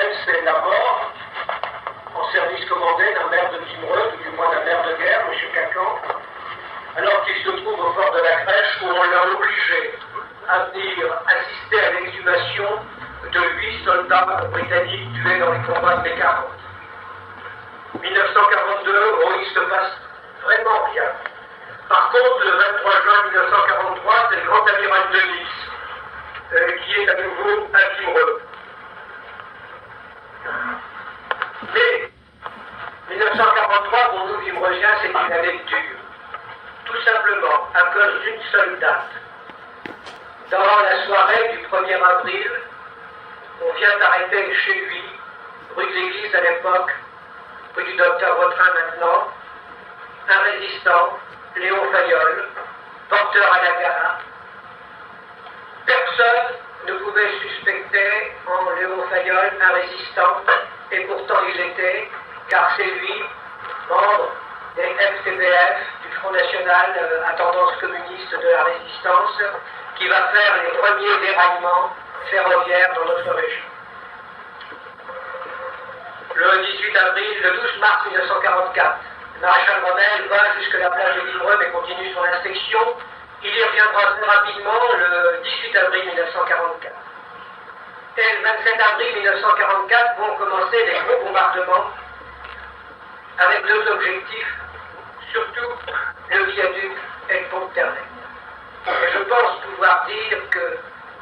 personnel, c'est la mort en service commandé d'un maire de Vimereux, ou du moins d'un maire de guerre, M. Cacan, alors qu'il se trouve au bord de la crèche où on l'a obligé à venir assister à l'exhumation de 8 soldats britanniques tués dans les combats de mai 40. 1942, oh, il se passe vraiment rien. Par contre, le 23 juin 1943, c'est le grand amiral de Nice qui est à nouveau à Vimereux. Mais 1943, pour nous Vimereusiens, c'est une année dure. Tout simplement à cause d'une seule date. Dans la soirée du 1er avril, on vient d'arrêter chez lui, rue de l'Église à l'époque, rue du Docteur Vautrin maintenant, un résistant, Léon Fayolle, porteur à la gare. Personne ne pouvait suspecter en Léon Fayolle un résistant, et pourtant il l'était, car c'est lui, membre des FTBF, du Front National à tendance communiste de la Résistance, qui va faire les premiers déraillements ferroviaires dans notre région. Le 18 avril, le 12 mars 1944, le maréchal Rommel va jusqu'à la plage de Vimereux mais continue son inspection. Il y reviendra très rapidement le 18 avril 1944. Et le 27 avril 1944 vont commencer les gros bombardements avec deux objectifs, surtout le viaduc et le pont de Ternay. Et je pense pouvoir dire que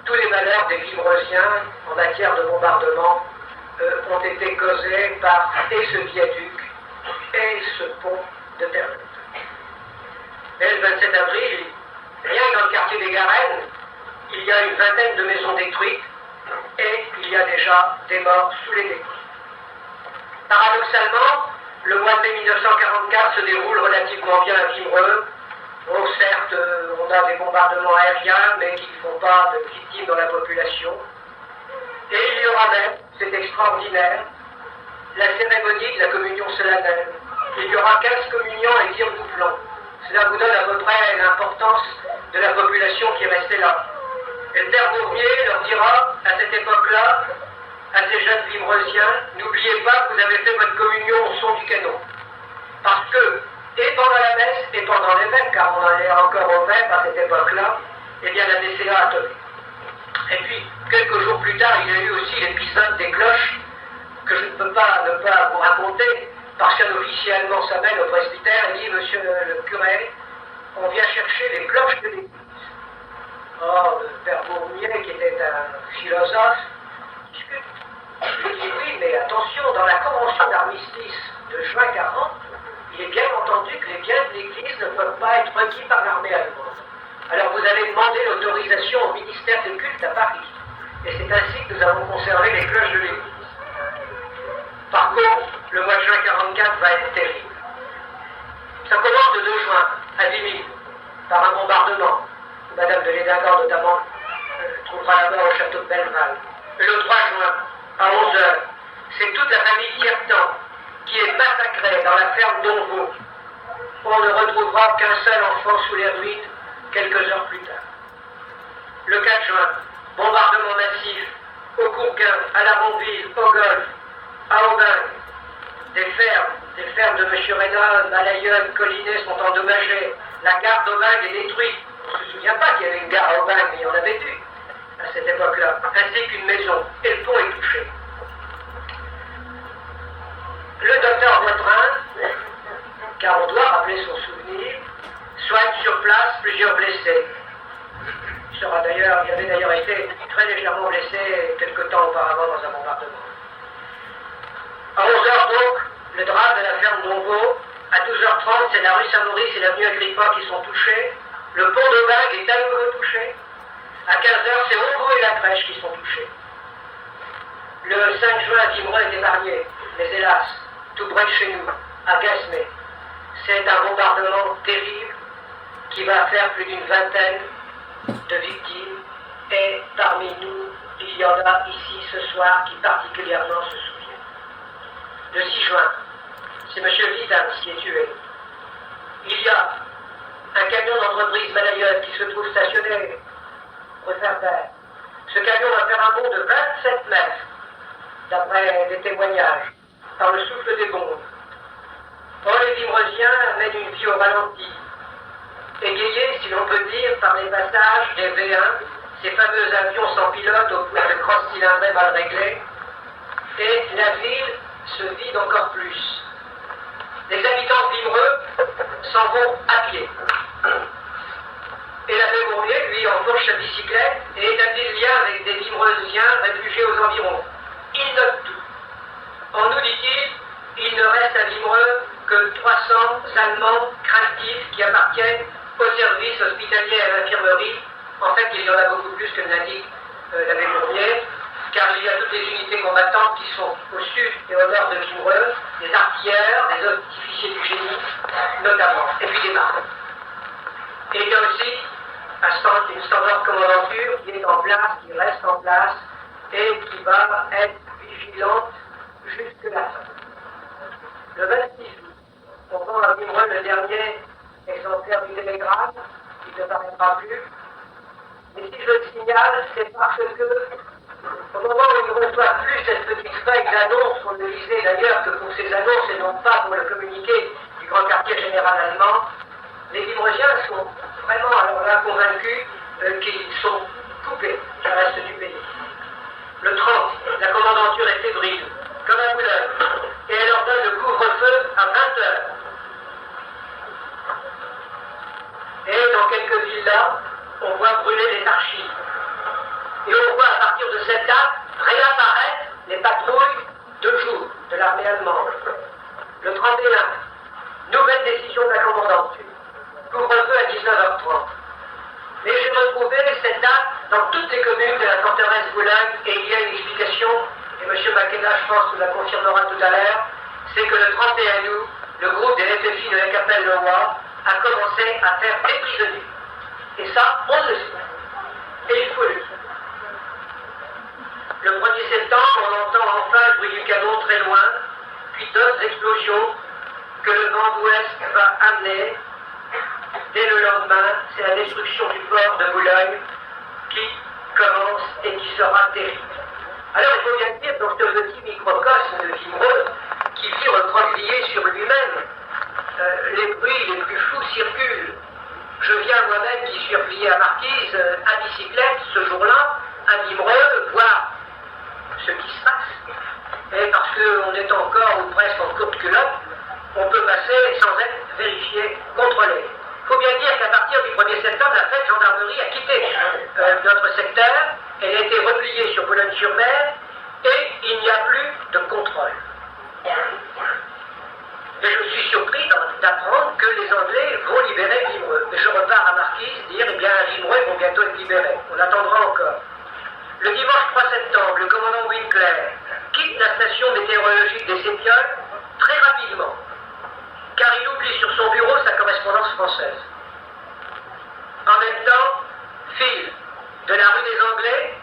tous les malheurs des Vimereusiens en matière de bombardement ont été causés par et ce viaduc et ce pont de Ternay. Et le 27 avril, rien que dans le quartier des Garennes, il y a une vingtaine de maisons détruites et il y a déjà des morts sous les débris. Paradoxalement, le mois de mai 1944 se déroule relativement bien à Vimereux. Bon, certes, on a des bombardements aériens, mais qui ne font pas de victimes dans la population. Et il y aura même, c'est extraordinaire, la cérémonie de la communion solennelle. Il y aura 15 communions et tirs doublons. Cela vous donne à peu près l'importance de la population qui est restée là. Et le père Bourmier leur dira, à cette époque-là, à ces jeunes Vimereusiens, n'oubliez pas que vous avez fait votre communion au son du canon. Parce que, et pendant la messe, et pendant les vêpres, car on allait encore aux vêpres à cette époque-là, eh bien la DCA a tenu. Et puis, quelques jours plus tard, il y a eu aussi l'épisode des cloches, que je ne peux pas ne pas vous raconter, parce qu'un officier allemand s'appelle au presbytère et dit, monsieur le curé, on vient chercher les cloches de l'église. Or, le père Bourmier, qui était un philosophe, discute. Il dit, oui, mais attention, dans la convention d'armistice de juin 40, il est bien entendu que les biens de l'église ne peuvent pas être requis par l'armée allemande. Alors vous allez demander l'autorisation au ministère des cultes à Paris. Et c'est ainsi que nous avons conservé les cloches de l'église. Par contre, le mois de juin 44 va être terrible. Ça commence le 2 juin, à Vimy, par un bombardement. Madame de Lédingor, notamment, trouvera la mort au château de Belleval. Et le 3 juin, à 11 h, c'est toute la famille Tiertan qui est massacrée dans la ferme d'Onvaux. On ne retrouvera qu'un seul enfant sous les ruines quelques heures plus tard. Le 4 juin, bombardement massif au Courquin, à la Ronville, au Golfe, à Aubin. Des fermes de M. Rénal, Malayeul, Collinet sont endommagées. La gare d'Aubin est détruite. On ne se souvient pas qu'il y avait une gare à Aubin, mais il y en avait une à cette époque-là, ainsi qu'une maison. Et le pont est touché. Le docteur Vautrin, car on doit rappeler son souvenir, soigne sur place plusieurs blessés. Il avait d'ailleurs été très légèrement blessé quelque temps auparavant dans un bombardement. À 11 h donc, le drame de la ferme d'Onvaux. À 12 h 30, c'est la rue Saint-Maurice et l'avenue Agrippa qui sont touchés. Le pont de Bague est à nouveau touché. À 15 h, c'est Onvaux et la crèche qui sont touchés. Le 5 juin, Vimereux est épargné, mais hélas, tout près de chez nous, à Gasmé. C'est un bombardement terrible qui va faire plus d'une vingtaine de victimes. Et parmi nous, il y en a ici ce soir qui particulièrement se souviennent. Le 6 juin, c'est M. Vidal qui est tué. Il y a un camion d'entreprise Malayeul qui se trouve stationné rue Ferber. Ce camion va faire un bond de 27 mètres d'après des témoignages, par le souffle des bombes. Or, les Vimreusiens mènent une vie au ralenti, égayés, si l'on peut dire, par les passages des V1, ces fameux avions sans pilote aux poutres de crosse cylindrée mal réglées, et la ville se vide encore plus. Les habitants de Vimereux s'en vont à pied. Et l'abbé Bourrier, lui, empoche sa bicyclette et établit le lien avec des Vimreusiens réfugiés aux environs. Il note tout. En nous, dit-il, il ne reste à Vimereux que 300 Allemands craintifs qui appartiennent au service hospitalier à l'infirmerie. En fait, il y en a beaucoup plus que l'indique l'abbé Bourrier, car il y a toutes les unités combattantes qui sont au sud et au nord de Vimereux, des artilleurs, des officiers du génie, notamment, et puis des marins. Et il y a aussi une standard commandanture qui est en place, qui reste en place, et qui va être vigilante jusque la fin. Le 26 août, on vend à Vimereux le dernier exemplaire du télégramme, qui ne paraîtra plus. Mais si je le signale, c'est parce que, au moment où il ne reçoit plus cette petite feuille d'annonce, on le lisait d'ailleurs que pour ces annonces et non pas pour le communiqué du grand quartier général allemand, les Vimreusiens sont vraiment alors là convaincus qu'ils sont coupés du reste du pays. Le 30, la commandanture est fébrile, comme un bouleuvre, et elle ordonne le couvre-feu à 20h. Et dans quelques villas, on voit brûler les archives. Et on voit à partir de cette date réapparaître les patrouilles de jour de l'armée allemande. Le 31, nouvelle décision de la commandanture. Couvre-feu à 19h30. Mais j'ai retrouvé cette date dans toutes les communes de la forteresse Boulogne et il y a une explication, et M. Maquena, je pense, nous la confirmera tout à l'heure, c'est que le 31 août, le groupe des FFI de la Capelle-le-Roi a commencé à faire des prisonniers. Et ça, on le sait. Et il faut le dire. Le 1er septembre, on entend enfin le bruit du canon très loin, puis d'autres explosions que le vent d'ouest va amener. Dès le lendemain, c'est la destruction du port de Boulogne qui commence et qui sera terrible. Alors il faut bien dire, dans ce petit microcosme de Vimereux, qui vit recroquevillé sur lui-même, les bruits les plus fous circulent. Je viens moi-même, qui suis replié à Marquise, à bicyclette, ce jour-là, à Vimereux, voir ce qui se passe. Et parce qu'on est encore, ou presque en courte culotte, on peut passer sans être vérifié, contrôlé. Il faut bien dire qu'à partir du 1er septembre, la fête gendarmerie a quitté notre secteur, elle a été repliée sur Boulogne-sur-Mer, et il n'y a plus de contrôle. Et je suis surpris d'apprendre que les Anglais vont libérer Vimereux. Et je repars à Marquise dire, eh bien, Vimereux vont bientôt être libérés. On attendra encore. Le dimanche 3 septembre, le commandant Winkler quitte la station météorologique des Sépioles très rapidement, car il oublie sur son bureau sa correspondance française. En même temps, file de la rue des Anglais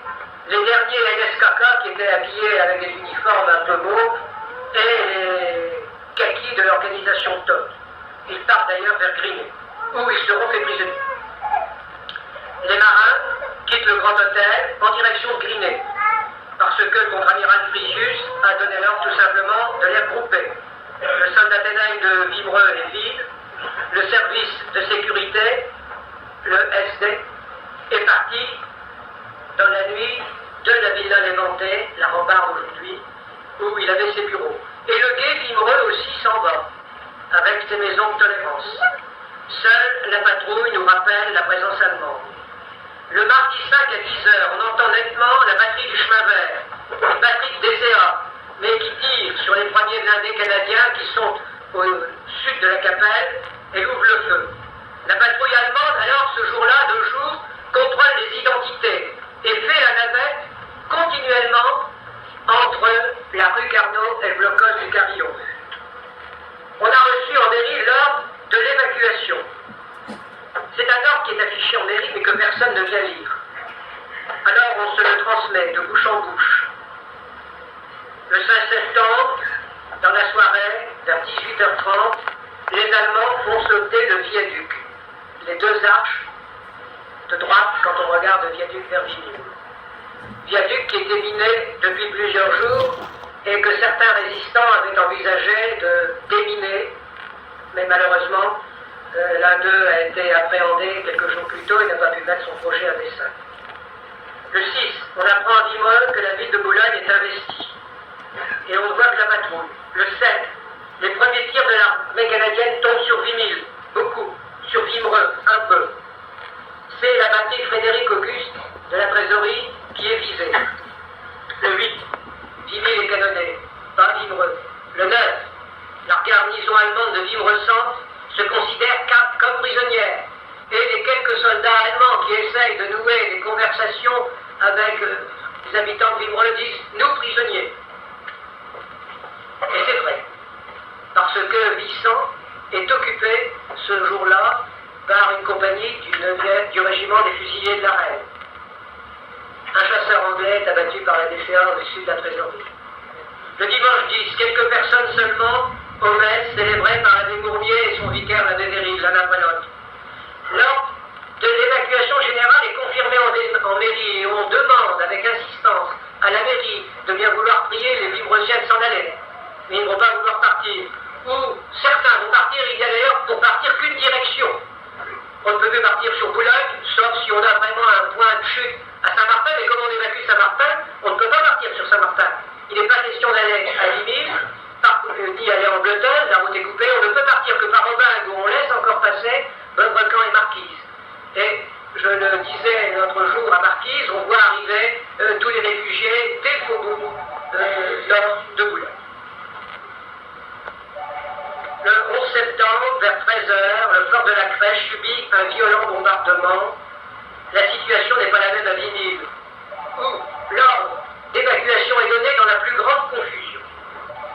les derniers NSKK qui étaient habillés avec des uniformes un peu beaux et les kakis de l'organisation TOP. Ils partent d'ailleurs vers Grinet, où ils seront faits prisonniers. Les marins quittent le Grand Hôtel en direction de Grinet, parce que le contre-amiral Frisius a donné l'ordre tout simplement de les regrouper. Le soldat d'Athénaï de Vimereux est vide, le service de sécurité, le SD, est parti dans la nuit de la Villa Levantée, la Rambarde aujourd'hui, où il avait ses bureaux. Et le guet Vimereux aussi s'en va, avec ses maisons de tolérance. Seule la patrouille nous rappelle la présence allemande. Le mardi 5 à 10h, on entend nettement la batterie du chemin vert, une batterie de DCA, mais qui tire sur les premiers blindés canadiens qui sont au sud de la Capelle et ouvre le feu. La patrouille allemande, alors, ce jour-là, de jour, contrôle les identités et fait la navette continuellement entre la rue Carnot et le blocos du Carillon. On a reçu en mairie l'ordre de l'évacuation. C'est un ordre qui est affiché en mairie mais que personne ne vient lire. Alors on se le transmet de bouche en bouche. Le 5 septembre, dans la soirée, vers 18h30, les Allemands font sauter le viaduc. Les deux arches de droite quand on regarde le viaduc vers Villiers. viaduc qui était miné depuis plusieurs jours et que certains résistants avaient envisagé de déminer, mais malheureusement, l'un d'eux a été appréhendé quelques jours plus tôt et n'a pas pu mettre son projet à dessein. Le 6, on apprend à Vimreux que la ville de Boulogne est investie. Et on voit que la patrouille. Le 7, les premiers tirs de l'armée canadienne tombent sur Vimille, beaucoup. Sur Vimreux, un peu. C'est la batterie Frédéric Auguste de la trésorerie qui est visée. Le 8, Vimille est canonné, pas Vimreux. Le 9, la garnison allemande de Vimreux-Centre se considère comme prisonnière. Et les quelques soldats allemands qui essayent de nouer des conversations avec les habitants de Vimreux disent « nous prisonniers ». Et c'est vrai, parce que Vissant est occupé ce jour-là par une compagnie du régiment des fusiliers de la Reine. Un chasseur anglais est abattu par la DCA au sud de la trésorerie. Le dimanche 10, quelques personnes seulement au messe célébrées par l'abbé Mourmier et son vicaire l'abbé Véril, la Napoléon. L'ordre de l'évacuation générale est confirmé en mairie et on demande avec insistance à la mairie de bien vouloir prier les Vivreusiens de s'en aller. Mais ils ne vont pas vouloir partir. Ou certains vont partir, il y a d'ailleurs pour partir qu'une direction. On ne peut plus partir sur Boulogne, sauf si on a vraiment un point de chute à Saint-Martin, mais comme on évacue Saint-Martin, on ne peut pas partir sur Saint-Martin. Il n'est pas question d'aller à Vimille, ni aller en Bretonne, la route est coupée, on ne peut partir que par Aubingue où on laisse encore passer Bonbrecan et Marquise. Et je le disais l'autre jour à Marquise, on voit arriver tous les réfugiés des faubourgs nord de Boulogne. Le 11 septembre, vers 13h, le fort de la Crèche subit un violent bombardement. La situation n'est pas la même à Vimille, où l'ordre d'évacuation est donné dans la plus grande confusion.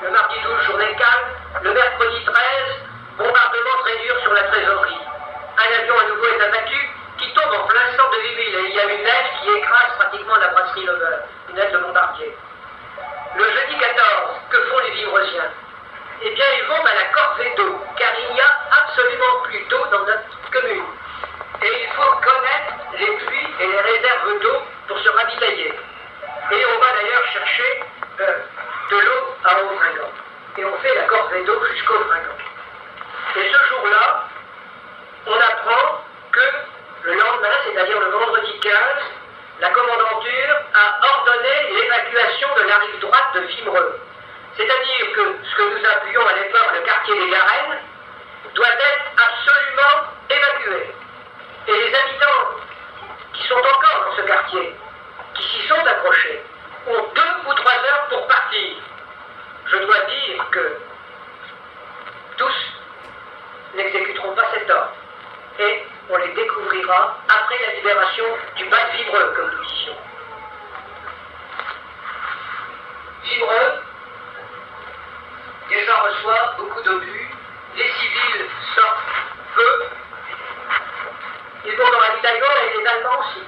Le mardi 12, journée calme. Le mercredi 13, bombardement très dur sur la trésorerie. Un avion à nouveau est abattu, qui tombe en plein centre de Vimille. Et il y a une aile qui écrase pratiquement la brasserie Lover, une aile de bombardier. Le jeudi 14, que font les Vivreusiens? Eh bien, ils vont à la corvée d'eau, car il n'y a absolument plus d'eau dans notre commune. Et il faut connaître les puits et les réserves d'eau pour se ravitailler. Et on va d'ailleurs chercher de l'eau à Haut-Fringant. Et on fait la corvée d'eau jusqu'au Fringant. Et ce jour-là, on apprend que le lendemain, c'est-à-dire le vendredi 15, la commandanture a ordonné l'évacuation de la rive droite de Vimreux. C'est-à-dire que ce que nous appelions à l'époque le quartier des Garennes doit être absolument évacué. Et les habitants qui sont encore dans ce quartier, qui s'y sont accrochés, ont 2 ou 3 heures pour partir. Je dois dire que tous n'exécuteront pas cet ordre. Et on les découvrira après la libération du bas de Vimreux, comme nous disions. Vimreux déjà reçoit beaucoup d'obus, les civils sortent peu, ils vont dans l'avitaillement et les Allemands aussi,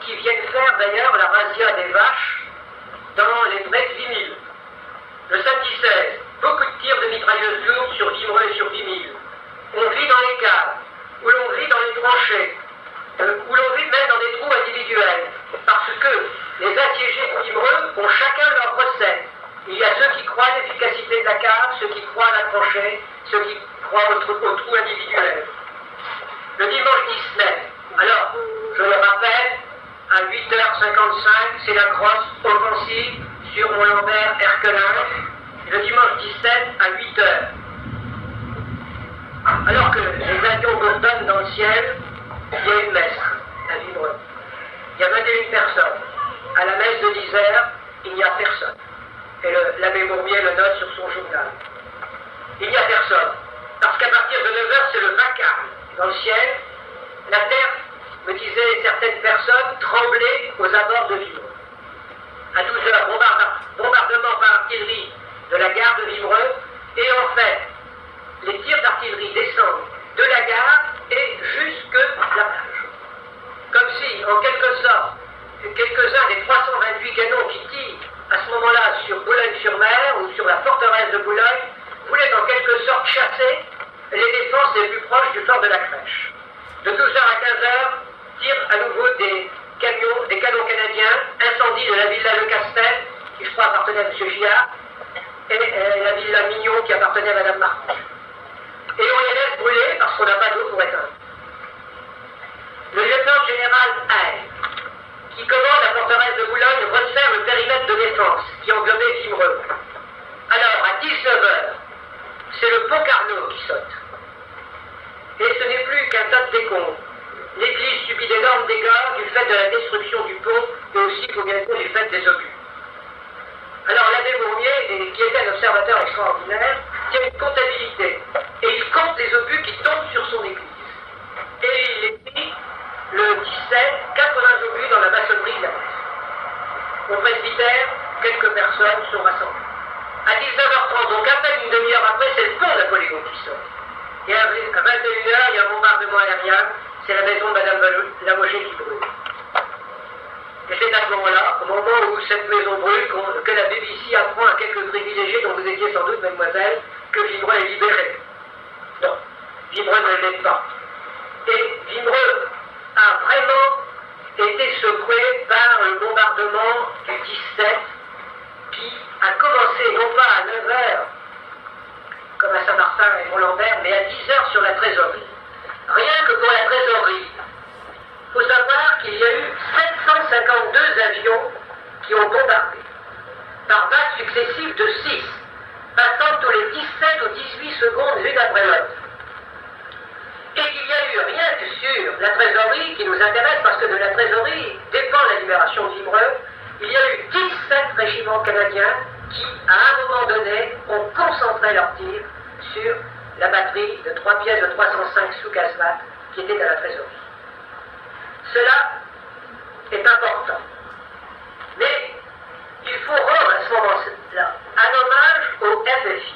qui viennent faire d'ailleurs la razzia des vaches dans les prés de Vimille. Le samedi 16, beaucoup de tirs de mitrailleuses lourdes sur Vimreux et sur Vimille. On vit dans les caves, où l'on vit dans les tranchées, où l'on vit même dans des trous individuels, parce que les assiégés de Vimreux ont chacun leur recette. Il y a ceux qui croient à l'efficacité de la cave, ceux qui croient à la tranchée, ceux qui croient au trou individuel. Le dimanche 19, alors, je le rappelle, à 8h55, c'est la grosse offensive sur Mont-Lambert, Erquelin. Le dimanche 17, à 8h. Alors que les avions bourdonnent dans le ciel, il y a une messe à Vimreux. Il y a 21 personnes. À la messe de l'Isère, il n'y a personne. Et l'abbé Mourmier le note sur son journal. Il n'y a personne. Parce qu'à partir de 9h, c'est le vacarme. Dans le ciel, la terre, me disaient certaines personnes, tremblait aux abords de Vimreux. À 12h, bombardement par artillerie de la gare de Vimreux. Et en fait, les tirs d'artillerie descendent de la gare et jusque la plage. Comme si, en quelque sorte, quelques-uns des 328 canons qui tirent à ce moment-là sur Boulogne-sur-Mer ou sur la forteresse de Boulogne voulaient en quelque sorte chasser les défenses les plus proches du fort de la Crèche. De 12h à 15h, tirent à nouveau des des canons canadiens, incendie de la villa Le Castel, qui je crois appartenait à M. Gillard, et la villa Mignon qui appartenait à Mme Martin. Et on les laisse brûler parce qu'on n'a pas d'eau pour éteindre. Le lieutenant-général Hay, qui commande la forteresse de Boulogne, resserre le périmètre de défense qui englobait Vimereux. Alors, à 19h, c'est le pont Carnot qui saute. Et ce n'est plus qu'un tas de décombres. L'église subit d'énormes dégâts du fait de la destruction du pont et aussi, pour bien sûr, du fait des obus. Alors l'abbé Bourmier, qui était un observateur extraordinaire, tient une comptabilité. Et il compte les obus qui tombent sur son église. Et il écrit, le 17, 80 obus dans la maçonnerie de la messe. Au presbytère, quelques personnes sont rassemblées. À 19h30, donc à peine une demi-heure après, c'est le pont Napoléon qui sort. Et à 21h, il y a un bombardement aérien, c'est la maison de Mme Lamogé qui brûle. Et c'est à ce moment-là, au moment où cette maison brûle, que la BBC apprend à quelques privilégiés, dont vous étiez sans doute, mademoiselle, que Vimereux est libéré. Non, Vimereux ne l'est pas. Et Vimereux a vraiment été secoué par le bombardement du 17, qui a commencé non pas à 9h, comme à Saint-Martin et Mont-Lambert, mais à 10h sur la trésorerie. Rien que pour la trésorerie, il faut savoir qu'il y a eu 752 avions qui ont bombardé, par vagues successives de 6, passant tous les 17 ou 18 secondes l'une après l'autre. Et qu'il y a eu rien que sur la trésorerie qui nous intéresse, parce que de la trésorerie dépend la libération de Vimereux, il y a eu 17 régiments canadiens qui, à un moment donné, ont concentré leurs tirs sur la batterie de 3 pièces de 305 sous casemate qui était à la trésorerie. Cela est important. Mais il faut rendre à ce moment-là un hommage aux FFI,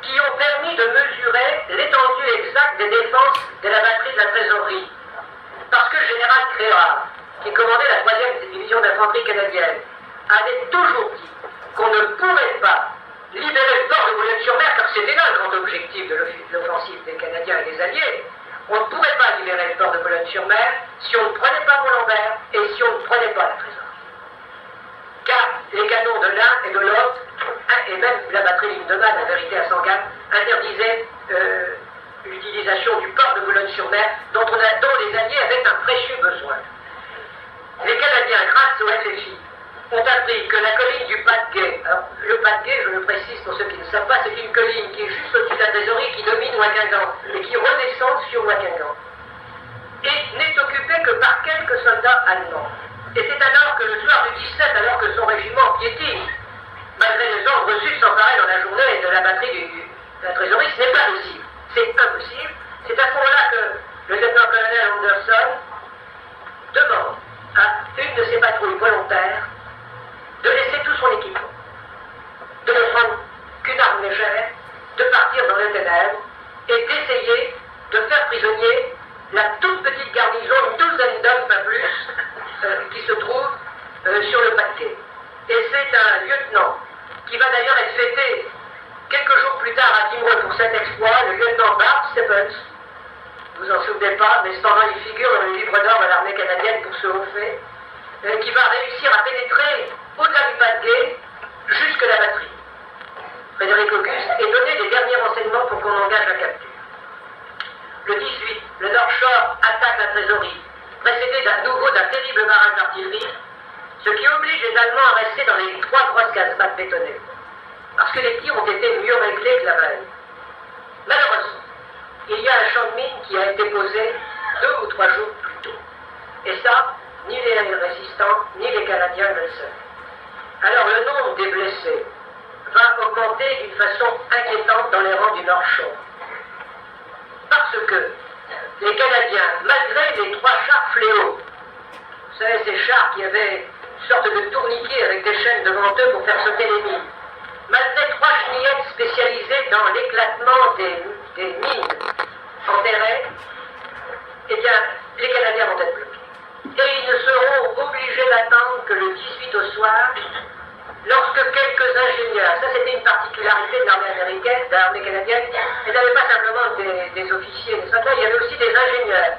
qui ont permis de mesurer l'étendue exacte des défenses de la batterie de la trésorerie. Parce que le général Créard, qui commandait la 3e division d'infanterie canadienne, avait toujours dit qu'on ne pourrait pas libérer le port de Boulogne-sur-Mer, car c'était là le grand objectif de l'offensive des Canadiens et des Alliés. On ne pourrait pas libérer le port de Boulogne-sur-Mer si on ne prenait pas Mont-Lambert et si on ne prenait pas la trésorerie. Car les canons de l'un et de l'autre, et même la batterie Lindemann, en vérité à Sangam, interdisaient l'utilisation du port de Boulogne-sur-Mer, dont les Alliés avaient un précieux besoin. Les Canadiens, grâce au FFI, ont appris que la colline du Pas-de-Guet, alors le Pas-de-Guet, je le précise pour ceux qui ne savent pas, c'est une colline qui est juste au-dessus de la trésorerie, qui domine Ouaguingan et qui redescend sur Ouaguingan, et n'est occupée que par quelques soldats allemands. Et c'est alors que le soir du 17, alors que son régiment piétine, malgré les ordres reçus de s'emparer dans la journée de la batterie de la trésorerie, ce n'est pas possible. C'est impossible. C'est à ce moment-là que le lieutenant-colonel Anderson demande à une de ses patrouilles volontaires de laisser tout son équipement, de ne prendre qu'une arme légère, de partir dans les ténèbres et d'essayer de faire prisonnier la toute petite garnison, une douzaine d'hommes, pas plus, qui se trouve sur le Pas-de-Guet. Et c'est un lieutenant qui va d'ailleurs être fêté quelques jours plus tard à Vimereux pour cet exploit, le lieutenant Bart Stephens. Vous en souvenez pas, mais cependant il figure dans le livre d'or de l'armée canadienne pour ce haut fait, qui va réussir à pénétrer au-delà du Pas-de-Guet jusque la batterie. Frédéric Auguste et donner les derniers renseignements pour qu'on engage la capture. Le 18, le North Shore attaque la trésorerie, précédé d'un terrible barrage d'artillerie, ce qui oblige les Allemands à rester dans les 3 grosses casemates bétonnées, parce que les tirs ont été mieux réglés que la veille. Malheureusement, il y a un champ de mine qui a été posé 2 ou 3 jours plus tôt. Et ça, ni les résistants, ni les Canadiens ne le savent. Alors le nombre des blessés va augmenter d'une façon inquiétante dans les rangs du North Shore. Parce que les Canadiens, malgré les 3 chars fléaux, vous savez, ces chars qui avaient une sorte de tourniquet avec des chaînes devant eux pour faire sauter les mines, malgré 3 chenillettes spécialisées dans l'éclatement des mines enterrées, eh bien, les Canadiens vont être bloqués. Et ils ne seront obligés d'attendre que le 18 au soir, lorsque quelques ingénieurs, ça c'était une particularité de l'armée américaine, de l'armée canadienne, il n'y avait pas simplement des officiers, des soldats, il y avait aussi des ingénieurs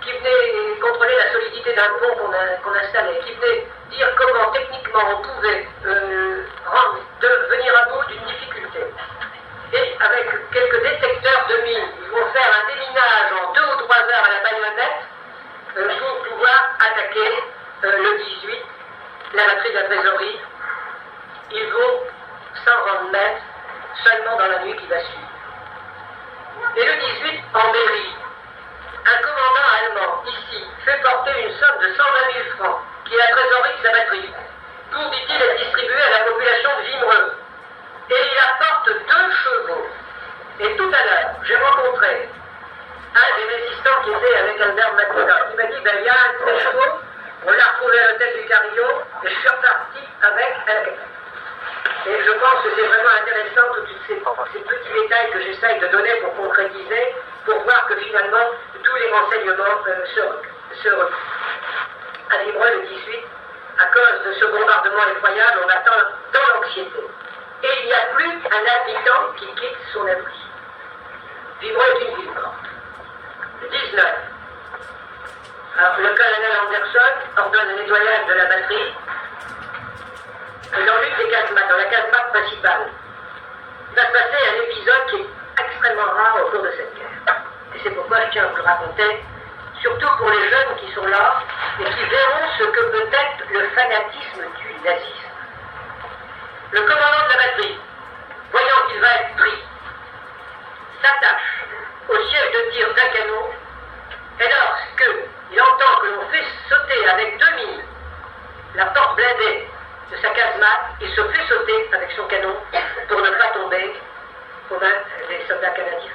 qui venait contrôler la solidité d'un pont qu'on installait, qui venait dire comment techniquement on pouvait venir à bout d'une difficulté. Et avec quelques détecteurs de mines, ils vont faire un déminage en 2 ou 3 heures à la baïonnette pour pouvoir attaquer le 18, la batterie de la trésorerie. Ils vont s'en rendre maître seulement dans la nuit qui va suivre. Et le 18, en mairie, un commandant allemand, ici, fait porter une somme de 120 000 francs, qui est la trésorerie de sa batterie, pour, dit-il, être distribuée à la population de Vimereux. Et il apporte 2 chevaux. Et tout à l'heure, j'ai rencontré un des résistants qui était avec Albert Matina. Il m'a dit, ben, il y a un de ces chevaux, on l'a retrouvé à l'hôtel du Carillon, et je suis reparti avec elle. Et je pense que c'est vraiment intéressant tous ces petits détails que j'essaye de donner pour concrétiser, pour voir que finalement, tous les renseignements se retrouvent. À Vimereux, le 18, à cause de ce bombardement effroyable, on attend dans l'anxiété. Et il n'y a plus un habitant qui quitte son abri. Vimereux est une ville morte. Le 19. Alors, le colonel Anderson ordonne le nettoyage de la batterie. Dans l'une des casemates, dans la casemate principale, il va se passer un épisode qui est extrêmement rare au cours de cette guerre. Et c'est pourquoi je tiens à vous le raconter, surtout pour les jeunes qui sont là et qui verront ce que peut être le fanatisme du nazisme. Le commandant de la batterie, voyant qu'il va être pris, s'attache au siège de tir d'un canon, et lorsqu'il entend que l'on fait sauter avec 2 mines la porte blindée de sa casemate, il se fait sauter avec son canon pour ne pas tomber aux mains des soldats canadiens.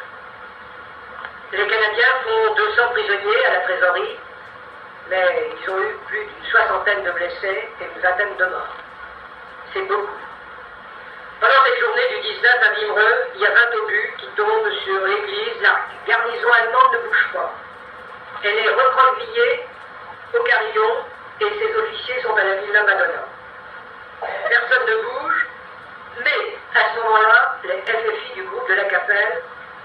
Les Canadiens font 200 prisonniers à la trésorerie, mais ils ont eu plus d'une 60aine de blessés et une 20aine de morts. C'est beaucoup. Pendant cette journée du 19 à Vimereux, il y a 20 obus qui tombent sur l'église. La garnison allemande ne bouge pas. Elle est recroquevillée au Carillon et ses officiers sont à la Villa Madonna. Personne ne bouge, mais à ce moment-là, les FFI du groupe de la Capelle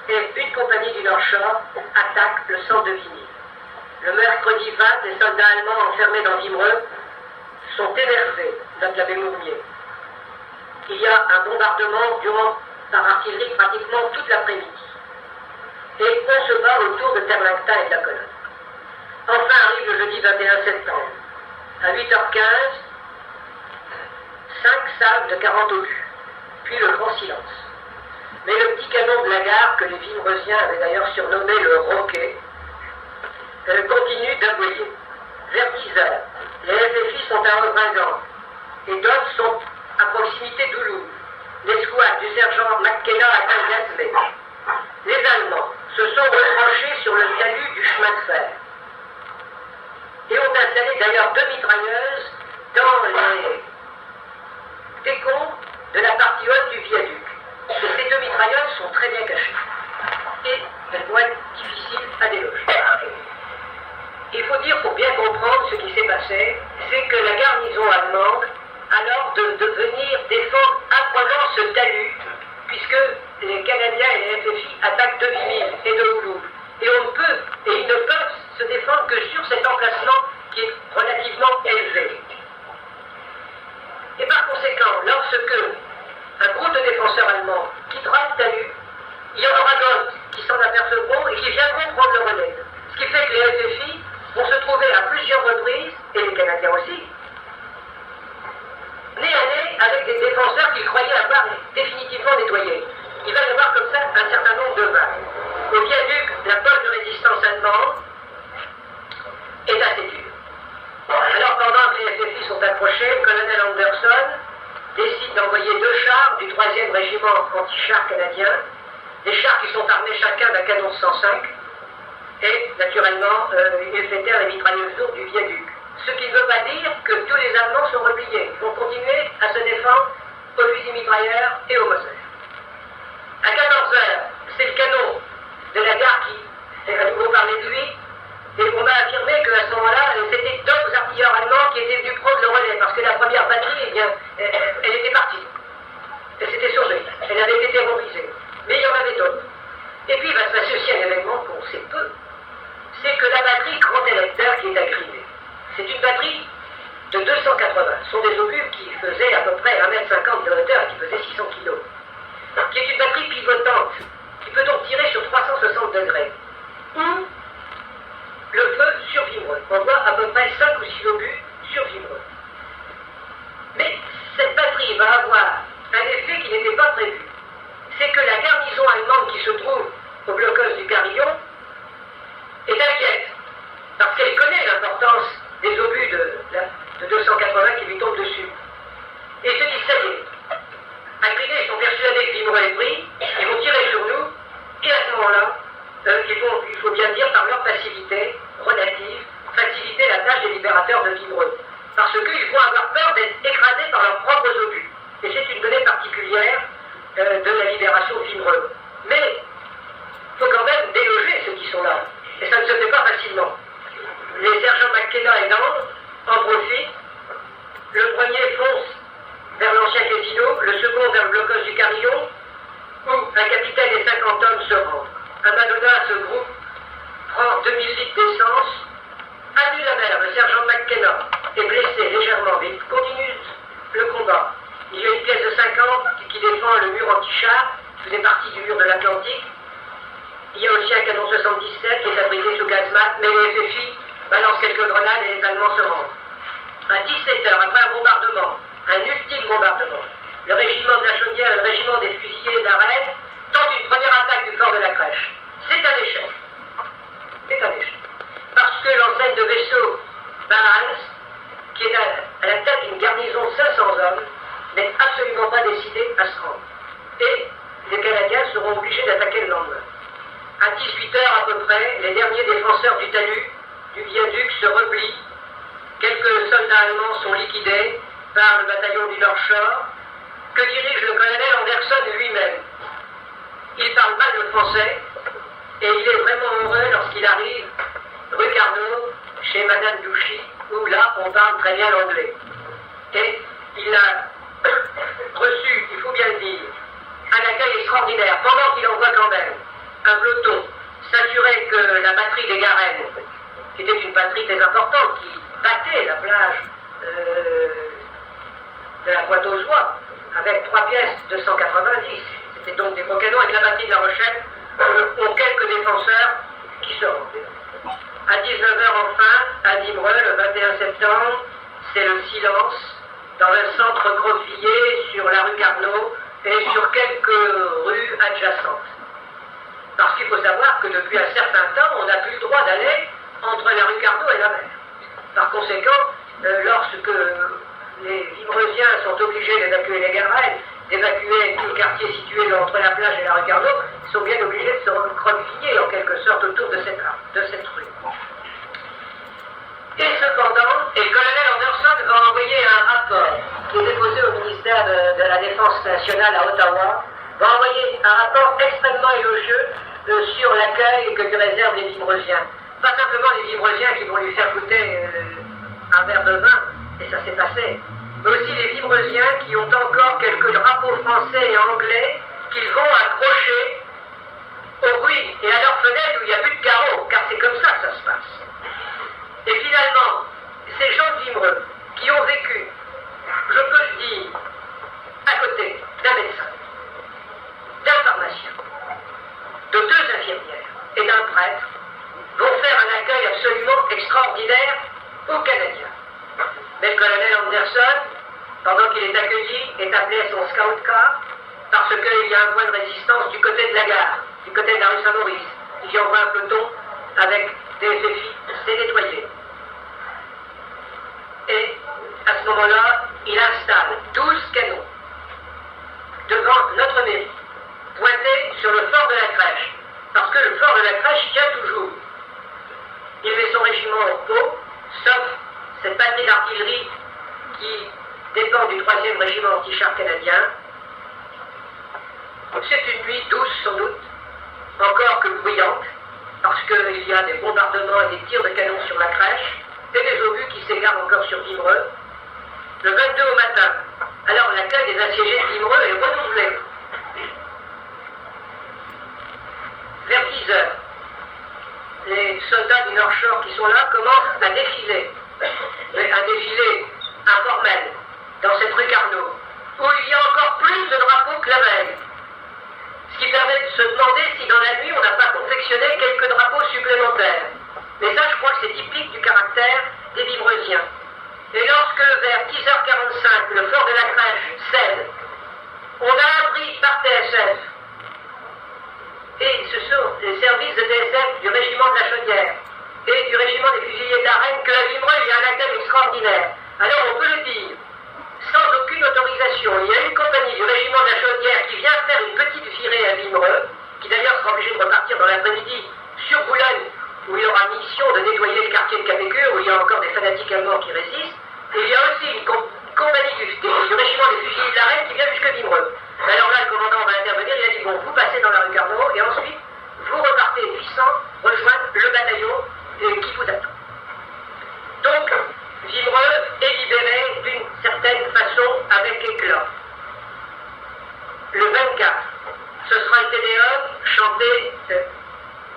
et une compagnie du Nord Shore attaquent le centre de Vigny. Le mercredi 20, les soldats allemands enfermés dans Vimereux sont énervés, note l'abbé Mourmier. Il y a un bombardement par artillerie pratiquement toute l'après-midi. Et on se bat autour de Terlingta et de la colonne. Enfin arrive le jeudi 21 septembre. À 8h15, 5 salves de 40 obus, puis le grand silence. Mais le petit canon de la gare, que les Vimereusiens avaient d'ailleurs surnommé le Roquet, continue d'aboyer. Vers 10h, les FFI sont à Revingan et d'autres sont à proximité d'Oulouse. L'escouade du sergent McKenna atteint Gazmé. Les Allemands se sont retranchés sur le talus du chemin de fer et ont installé d'ailleurs 2 mitrailleuses dans les décombres de la partie haute du viaduc. Et ces 2 mitrailleuses sont très bien cachées et elles vont être difficiles à déloger. Il faut dire, pour bien comprendre ce qui s'est passé, c'est que la garnison allemande a l'ordre de venir défendre âprement ce talus, puisque les Canadiens et les FFI attaquent de Vimy et de Oulouse. Et ils ne peuvent se défendre que sur cet emplacement qui est relativement élevé. Et par conséquent, lorsque un groupe de défenseurs allemands quittera le talus, il y en aura d'autres qui s'en apercevront et qui viendront prendre le relais. Ce qui fait que les FFI vont se trouver à plusieurs reprises, et les Canadiens aussi, nez à nez avec des défenseurs qu'ils croyaient avoir définitivement nettoyés. Il va y avoir comme ça un certain nombre de vagues. Au viaduc, la poche de résistance allemande est assez dure. Alors pendant que les FFI sont approchés, le colonel Anderson décide d'envoyer 2 chars du 3e régiment anti-chars canadien, des chars qui sont armés chacun d'un canon 105, et naturellement, il fait taire les mitrailleuses lourdes du viaduc. Ce qui ne veut pas dire que tous les Allemands sont repliés. Ils vont continuer à se défendre aux fusils mitrailleurs et aux Moser. À 14h, c'est le canon de la gare qui fait à nouveau parler de lui, et on m'a affirmé qu'à ce moment-là, c'était d'autres artilleurs allemands qui étaient venus prendre le relais, parce que la première batterie, eh bien, elle était partie. Elle s'était sauvée. Elle avait été terrorisée. Mais il y en avait d'autres. Et puis il va se passer aussi un événement qu'on sait peu. c'est que la batterie grand électeur qui est agrivée, c'est une batterie de 280. Ce sont des obus qui faisaient à peu près 1,50 m de hauteur et qui faisaient 600 kg. Qui est une batterie pivotante, qui peut donc tirer sur 360 degrés. Ou le feu sur vibreux. On voit à peu près 5 ou 6 obus sur vibreux. Mais cette batterie va avoir un effet qui n'était pas prévu. C'est que la garnison allemande qui se trouve au blocus du Carillon est inquiète, parce qu'elle connaît l'importance des obus de 280 qui lui tombent dessus. Et se dit, ça y est, agrégés sont persuadés que Vimereux est pris, ils vont tirer sur nous, et à ce moment-là, il faut bien dire par leur passivité relative, faciliter la tâche des libérateurs de Vimereux. Parce qu'ils vont avoir peur d'être écrasés par leurs propres obus. Et c'est une donnée particulière de la libération de Vimereux. Mais il faut quand même déloger ceux qui sont là. Et ça ne se fait pas facilement. Les sergents McKenna et Land en profitent. Le premier fonce vers l'ancien casino, le second vers le blocus du Carillon, où un capitaine et 50 hommes se rendent. À Madonna, ce groupe prend 2000 litres d'essence. À la mer, le sergent McKenna est blessé légèrement, mais il continue le combat. Il y a une pièce de 50 qui défend le mur anti-char, qui faisait partie du mur de l'Atlantique. Il y a aussi un canon 77 qui est abrité sous casemate, mais les FFI balancent quelques grenades et les Allemands se rendent. À 17 h, après un bombardement, un ultime bombardement, le régiment de la Chaudière et le régiment des fusiliers d'Arène tentent une première attaque du fort de la Crèche. C'est un échec. C'est un échec. Parce que l'enseigne de vaisseau Barals, qui est à la tête d'une garnison de 500 hommes, n'est absolument pas décidé à se rendre. Et les Canadiens seront obligés d'attaquer le lendemain. À 18 h à peu près, les derniers défenseurs du talus, du viaduc, se replient. Quelques soldats allemands sont liquidés par le bataillon du North Shore, que dirige le colonel Anderson lui-même. Il parle mal le français, et il est vraiment heureux lorsqu'il arrive rue Carnot, chez Madame Douchy, où là, on parle très bien l'anglais. Et il a reçu, il faut bien le dire, un accueil extraordinaire, pendant qu'il envoie quand même un peloton s'assurer que la batterie des Garennes, qui était une batterie très importante, qui battait la plage de la Pointe-aux-Oies, avec 3 pièces de 190, c'était donc des gros canons, avec la batterie de la Rochelle, ont quelques défenseurs qui se rendent. À 19 h enfin, à Vimereux, le 21 septembre, c'est le silence, dans un centre croquevillé sur la rue Carnot et sur quelques rues adjacentes. Parce qu'il faut savoir que depuis un certain temps, on n'a plus le droit d'aller entre la rue Carnot et la mer. Par conséquent, lorsque les Vimereusiens sont obligés d'évacuer les Garennes, d'évacuer tout le quartier situé entre la plage et la rue Carnot, ils sont bien obligés de se recroqueviller en quelque sorte autour de cette rue. Et cependant, le colonel Anderson va envoyer un rapport qui est déposé au ministère de la Défense nationale à Ottawa, va envoyer un rapport extrêmement élogieux sur l'accueil que lui réservent les Vimereusiens. Pas simplement les Vimereusiens qui vont lui faire goûter un verre de vin, et ça s'est passé, mais aussi les Vimereusiens qui ont encore quelques drapeaux français et anglais qu'ils vont accrocher aux ruines et à leurs fenêtres où il n'y a plus de carreaux, car c'est comme ça que ça se passe. Et finalement, ces gens de Vimereux qui ont vécu, je peux le dire, à côté d'un médecin, d'un pharmacien, de 2 infirmières et d'un prêtre, vont faire un accueil absolument extraordinaire aux Canadiens. Mais le colonel Anderson, pendant qu'il est accueilli, est appelé à son scout car, parce qu'il y a un point de résistance du côté de la gare, du côté de la rue Saint-Maurice. Il y envoie un peloton avec des FFI, c'est nettoyé. Et à ce moment-là, il installe 12 canons devant notre mairie, pointés sur le fort de la Crèche, parce que le fort de la Crèche tient toujours. Il met son régiment au repos, sauf cette batterie d'artillerie qui dépend du 3e régiment anti-char canadien. C'est une nuit douce sans doute, encore que bruyante, parce qu'il y a des bombardements et des tirs de canon sur la Crèche, et des obus qui s'égarent encore sur Vimereux. Le 22 au matin, alors l'accueil des assiégés de Vimereux est renouvelé. Vers 10 h, les soldats du North Shore qui sont là commencent à défiler. Mais un défilé informel dans cette rue Carnot, où il y a encore plus de drapeaux que la veille. Ce qui permet de se demander si dans la nuit on n'a pas confectionné quelques drapeaux supplémentaires. Mais ça, je crois que c'est typique du caractère des Vimereusiens. Et lorsque, vers 10h45, le fort de la Crèche cède, on a appris par TSF, et ce sont les services de TSF du régiment de la Chaudière et du régiment des fusiliers de la Reine, que à Vimereux, il y a un accueil extraordinaire. Alors on peut le dire, sans aucune autorisation. Il y a une compagnie du régiment de la Chaudière qui vient faire une petite virée à Vimereux, qui d'ailleurs sera obligée de repartir dans l'après-midi sur Boulogne, où il y aura mission de nettoyer le quartier de Capécure, où il y a encore des fanatiques allemands qui résistent. Et il y a aussi une compagnie du régiment des fusiliers de la Reine qui vient jusqu'à Vimereux. Alors là, le commandant va intervenir, il a dit, bon, vous passez dans la rue Carnot, et ensuite, vous repartez puissant, rejoindre le bataillon qui vous attend. Donc, Vimereux est libéré d'une certaine façon avec éclat. Le 24, ce sera le Téléum chanté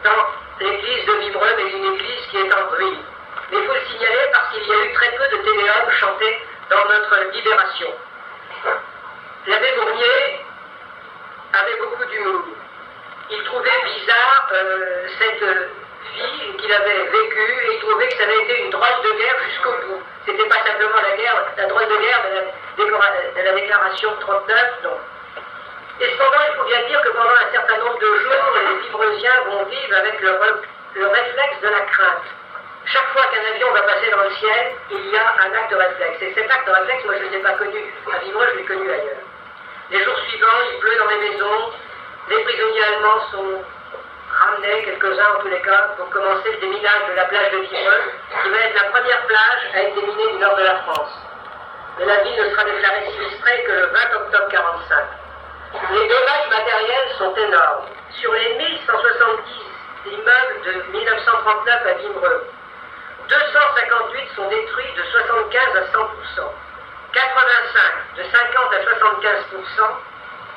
dans l'église de Vimereux, mais une église qui est en ruine. Mais il faut le signaler parce qu'il y a eu très peu de Téléum chantés dans notre libération. L'abbé Bournier avait beaucoup d'humour. Il trouvait bizarre cette vie qu'il avait vécue et il trouvait que ça avait été une drôle de guerre jusqu'au bout. C'était pas simplement la drôle de guerre de la déclaration de 39, non. Et cependant, il faut bien dire que pendant un certain nombre de jours, les Vimereusiens vont vivre avec le réflexe de la crainte. Chaque fois qu'un avion va passer dans le ciel, il y a un acte de réflexe. Et cet acte de réflexe, moi je ne l'ai pas connu à Vimereux, je l'ai connu ailleurs. Les jours suivants, il pleut dans les maisons, les prisonniers allemands sont ramenés, quelques-uns en tous les cas, pour commencer le déminage de la plage de Vimereux, qui va être la première plage à être déminée du nord de la France. Mais la ville ne sera déclarée sinistrée que le 20 octobre 1945. Les dommages matériels sont énormes. Sur les 1170 immeubles de 1939 à Vimereux, 258 sont détruits de 75 à 100%, 85 de 50 à 75%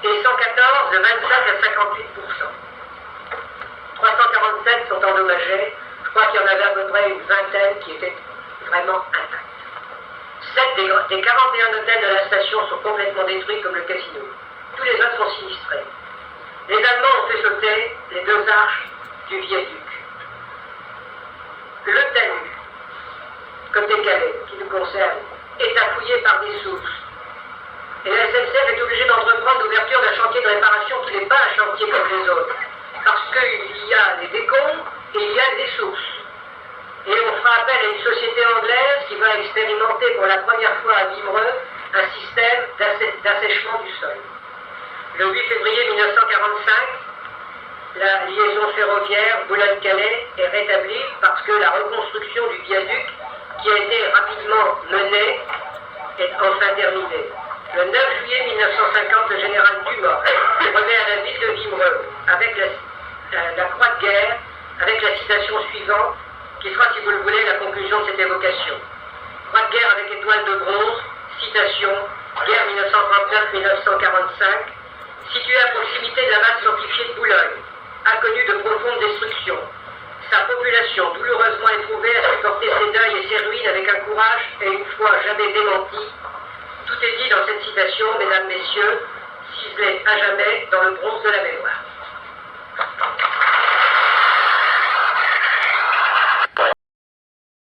et 114 de 25 à 58%. 347 sont endommagés, je crois qu'il y en avait à peu près une vingtaine qui étaient vraiment intacts. 7 des 41 hôtels de la station sont complètement détruits comme le casino. Tous les autres sont sinistrés. Les Allemands ont fait sauter les 2 arches du viaduc. Le talus, côté Calais, qui nous concerne, est affouillé par des sources. Et la SNCF est obligée d'entreprendre l'ouverture d'un chantier de réparation qui n'est pas un chantier comme les autres. Parce qu'il y a des décombres et il y a des sources. Et on fera appel à une société anglaise qui va expérimenter pour la première fois à Vimereux un système d'assèchement du sol. Le 8 février 1945, la liaison ferroviaire Boulogne-Calais est rétablie parce que la reconstruction du viaduc, qui a été rapidement menée, est enfin terminée. Le 9 juillet 1950, le général Dumas remet à la ville de Vimereux avec la croix de guerre, avec la citation suivante, qui sera, si vous le voulez, la conclusion de cette évocation. Croix de guerre avec étoile de bronze, citation, guerre 1939-1945, située à proximité de la base fortifiée de Boulogne, inconnue de profonde destruction. Sa population, douloureusement éprouvée, a supporté ses deuils et ses ruines avec un courage et une foi jamais démentie. Tout est dit dans cette citation, mesdames, messieurs, ciselé à jamais dans le bronze de la mémoire.